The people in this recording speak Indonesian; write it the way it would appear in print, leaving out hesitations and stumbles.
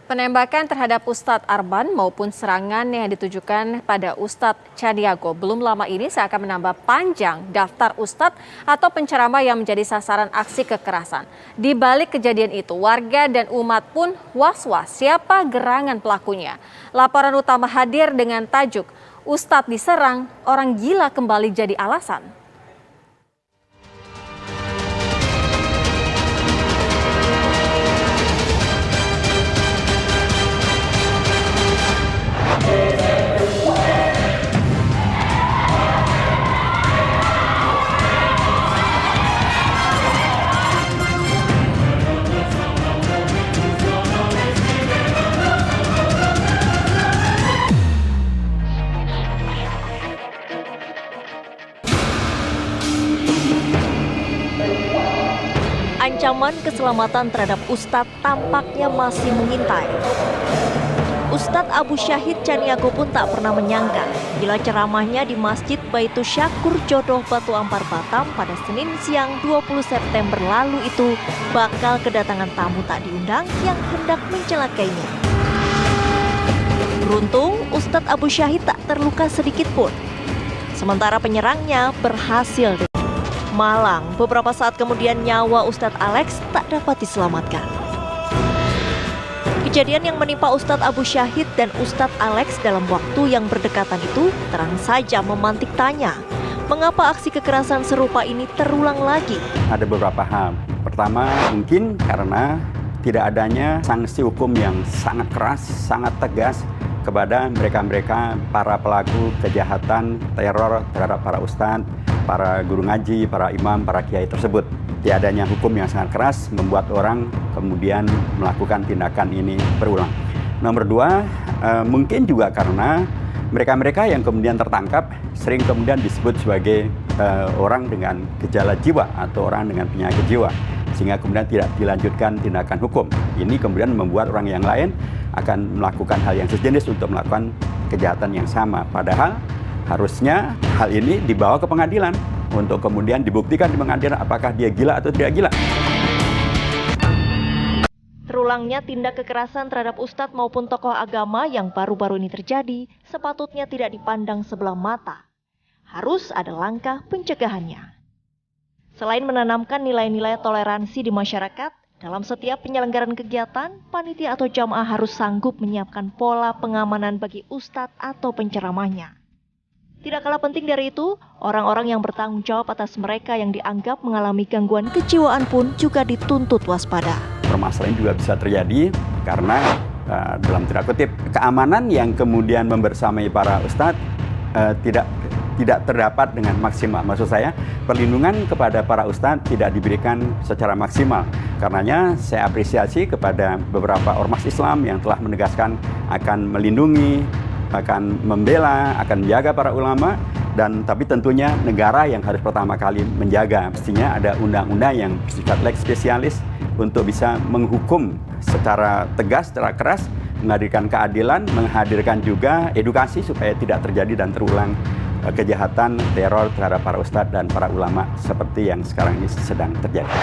Penembakan terhadap Ustadz Arban maupun serangan yang ditujukan pada Ustadz Caniago belum lama ini seakan menambah panjang daftar Ustadz atau penceramah yang menjadi sasaran aksi kekerasan. Di balik kejadian itu, warga dan umat pun was-was siapa gerangan pelakunya. Laporan utama hadir dengan tajuk Ustadz diserang, orang gila kembali jadi alasan. Ancaman keselamatan terhadap Ustadz tampaknya masih mengintai. Ustadz Abu Syahid Caniago pun tak pernah menyangka bila ceramahnya di Masjid Baitus Syakur Jodoh Batu Ampar Batam pada Senin siang 20 September lalu itu bakal kedatangan tamu tak diundang yang hendak mencelakainya. Beruntung, Ustadz Abu Syahid tak terluka sedikit pun. Sementara penyerangnya berhasil. Malang, beberapa saat kemudian nyawa Ustadz Alex tak dapat diselamatkan. Kejadian yang menimpa Ustadz Abu Syahid dan Ustadz Alex dalam waktu yang berdekatan itu terang saja memantik tanya, mengapa aksi kekerasan serupa ini terulang lagi? Ada beberapa hal. Pertama, mungkin karena tidak adanya sanksi hukum yang sangat keras, sangat tegas kepada mereka-mereka para pelaku kejahatan teror terhadap para ustadz, para guru ngaji, para imam, para kiai tersebut. Tiadanya hukum yang sangat keras membuat orang kemudian melakukan tindakan ini berulang. Nomor dua, mungkin juga karena mereka-mereka yang kemudian tertangkap sering kemudian disebut sebagai orang dengan gejala jiwa atau orang dengan penyakit jiwa, sehingga kemudian tidak dilanjutkan tindakan hukum. Ini kemudian membuat orang yang lain akan melakukan hal yang sejenis untuk melakukan kejahatan yang sama. Padahal harusnya hal ini dibawa ke pengadilan untuk kemudian dibuktikan di pengadilan apakah dia gila atau tidak gila. Terulangnya tindak kekerasan terhadap ustadz maupun tokoh agama yang baru-baru ini terjadi sepatutnya tidak dipandang sebelah mata. Harus ada langkah pencegahannya. Selain menanamkan nilai-nilai toleransi di masyarakat, dalam setiap penyelenggaraan kegiatan, panitia atau jamaah harus sanggup menyiapkan pola pengamanan bagi ustadz atau penceramahnya. Tidak kalah penting dari itu, orang-orang yang bertanggung jawab atas mereka yang dianggap mengalami gangguan kejiwaan pun juga dituntut waspada. Permasalahan juga bisa terjadi karena dalam tanda kutip keamanan yang kemudian membersamai para ustadz tidak terdapat dengan maksimal. Maksud saya, perlindungan kepada para ustadz tidak diberikan secara maksimal. Karenanya saya apresiasi kepada beberapa ormas Islam yang telah menegaskan akan melindungi, akan membela, akan menjaga para ulama, dan tapi tentunya negara yang harus pertama kali menjaga. Mestinya ada undang-undang yang bersifat lex spesialis untuk bisa menghukum secara tegas, secara keras, menghadirkan keadilan, menghadirkan juga edukasi supaya tidak terjadi dan terulang kejahatan teror terhadap para ustadz dan para ulama seperti yang sekarang ini sedang terjadi.